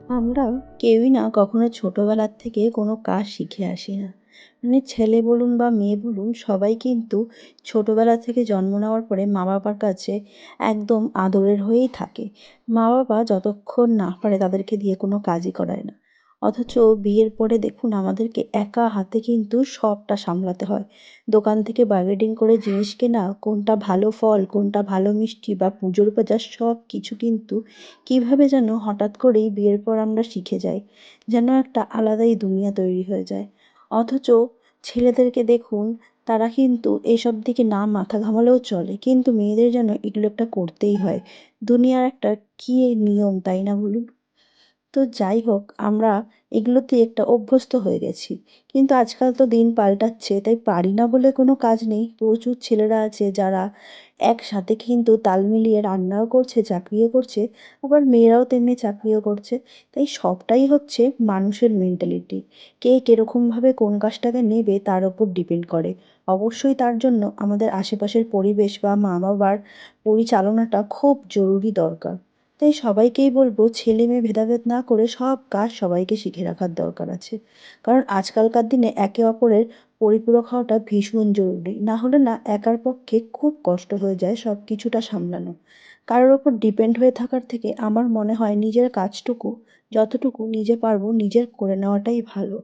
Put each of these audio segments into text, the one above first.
আমরা কেউই না কখনো ছোটবেলার থেকে কোনো কাজ শিখে আসি না। মানে ছেলে বলুন বা মেয়ে বলুন সবাই কিন্তু ছোটবেলা থেকে জন্ম নেওয়ার পরে মা-বাবার কাছে একদম আদরের হয়েই থাকে। মা-বাবা যতক্ষণ না পারে তাদেরকে দিয়ে কোনো কাজই করায় না। অথচ বিয়ের পরে দেখুন আমাদেরকে একা হাতে কিন্তু সবটা সামলাতে হয়। দোকান থেকে বার্গেনিং করে জিনিস কেনা, কোনটা ভালো ফল, কোনটা ভালো মিষ্টি বা পুজোর বাজার সবকিছু কিন্তু কিভাবে যেন হঠাৎ করেই বিয়ের পর আমরা শিখে যাই। যেন একটা আলাদাই দুনিয়া তৈরি হয়ে যায়। অথচ ছেলেদেরকে দেখুন, তারা কিন্তু এসব দিকে না মাথা ঘামালেও চলে। কিন্তু মেয়েদের যেন এগুলো একটা করতেই হয়। দুনিয়ার একটা কি নিয়ম, তাই না বলুন? তো যাই হোক, আমরা এগুলোতে একটা অভ্যস্ত হয়ে গেছি। কিন্তু আজকাল তো দিন পাল্টাচ্ছে, তাই পারি না বলে কোনো কাজ নেই। প্রচুর ছেলেরা আছে যারা একসাথে কিন্তু তাল মিলিয়ে রান্নাও করছে, চাকরিও করছে, আবার মেয়েরাও তেমনি চাকরিও করছে। তাই সবটাই হচ্ছে মানুষের মেন্টালিটি। কে কিরকমভাবে কোন কাজটাকে নেবে তার ওপর ডিপেন্ড করে। অবশ্যই তার জন্য আমাদের আশেপাশের পরিবেশ বা মা-বাবার পরিচালনাটা খুব জরুরি দরকার। তাই সবাইকেই বলবো ছেলে মেয়ে ভেদাভেদ না করে সব কাজ সবাইকে শিখে রাখার দরকার আছে। কারণ আজকালকার দিনে একে অপরের পরিপূরক হওয়াটা ভীষণ জরুরি। না হলে না একার পক্ষে খুব কষ্ট হয়ে যায় সব কিছুটা সামলানো। কারোর ওপর ডিপেন্ড হয়ে থাকার থেকে আমার মনে হয় নিজের কাজটুকু যতটুকু নিজে পারবো নিজের করে নেওয়াটাই ভালো।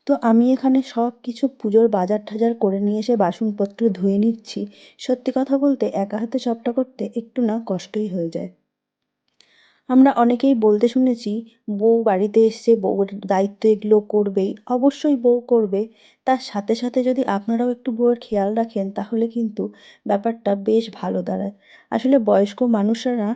তো আমি এখানে সব কিছু পুজোর বাজার টাজার করে নিয়ে এসে বাসনপত্র ধুয়ে নিচ্ছি। সত্যি কথা বলতে একা হাতে সবটা করতে একটু না কষ্টই হয়ে যায়। আমরা অনেকেই বলতে শুনেছি, বউ বাড়িতে এসছে, বউয়ের দায়িত্ব এগুলো করবেই। অবশ্যই বউ করবে। তার সাথে সাথে যদি আপনারাও একটু বউয়ের খেয়াল রাখেন তাহলে কিন্তু ব্যাপারটা বেশ ভালো দাঁড়ায়। আসলে বয়স্ক মানুষেরা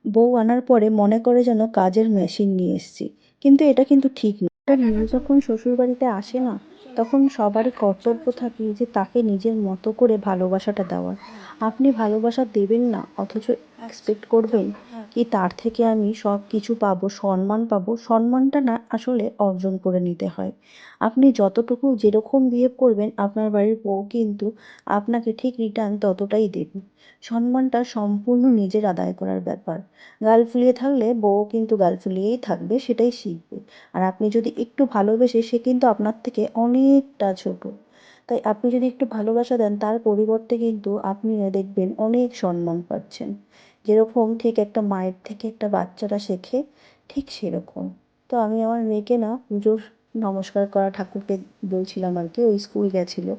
বউ আনার পরে মনে করে যেন কাজের মেশিন নিয়ে এসেছি। কিন্তু এটা কিন্তু ঠিক না। একটা মেয়ে যখন শ্বশুরবাড়িতে আসে না, তখন সবারই কর্তব্য থাকে যে তাকে নিজের মতো করে ভালোবাসাটা দেওয়ার। আপনি ভালোবাসা দেবেন না অথচ এক্সপেক্ট করবেন কি তার থেকে আমি সব কিছু পাবো, সম্মান পাবো। সম্মানটা না আসলে অর্জন করে নিতে হয়। আপনি যতটুকু যেরকম বিহেভ করবেন আপনার বাড়ির বউ কিন্তু আপনাকে ঠিক রিটার্ন ততটাই দেবে। সম্মানটা সম্পূর্ণ নিজের আদায় করার ব্যাপার। গাল ফুলিয়ে থাকলে বউ কিন্তু গাল ফুলিয়েই থাকবে, সেটাই শিখবে। আর আপনি যদি একটু ভালোবেসে, সে কিন্তু আপনার থেকে অনেকটা ছোট। তাই আপনি যদি একটু ভালোবাসা দেন তার পরিবর্তে কিন্তু আপনি দেখবেন অনেক সম্মান পাচ্ছেন। যেরকম ঠিক একটা মায়ের থেকে একটা বাচ্চারা শেখে, ঠিক সেরকম। তো আমি আমার মেয়েকে না পুজোর নমস্কার করা ঠাকুরকে বলছিলাম আর কি, ওই স্কুল গেছিলো।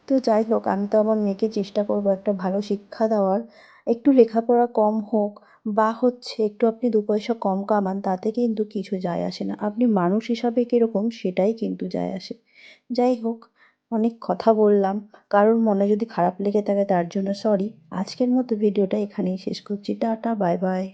তো যাই হোক, আমি তো আমার মেয়েকে চেষ্টা করবো একটা ভালো শিক্ষা দেওয়ার। একটু লেখাপড়া কম হোক বা হচ্ছে একটু আপনি দু পয়সা কম কামান, তাতে কিন্তু কিছু যায় আসে না। আপনি মানুষ হিসাবে কীরকম সেটাই কিন্তু যায় আসে। যাই হোক, অনেক কথা বললাম। কারোর মনে যদি খারাপ লেগে থাকে তার জন্য সরি। আজকের মতো ভিডিওটা এখানেই শেষ করছি। Tata, bye bye.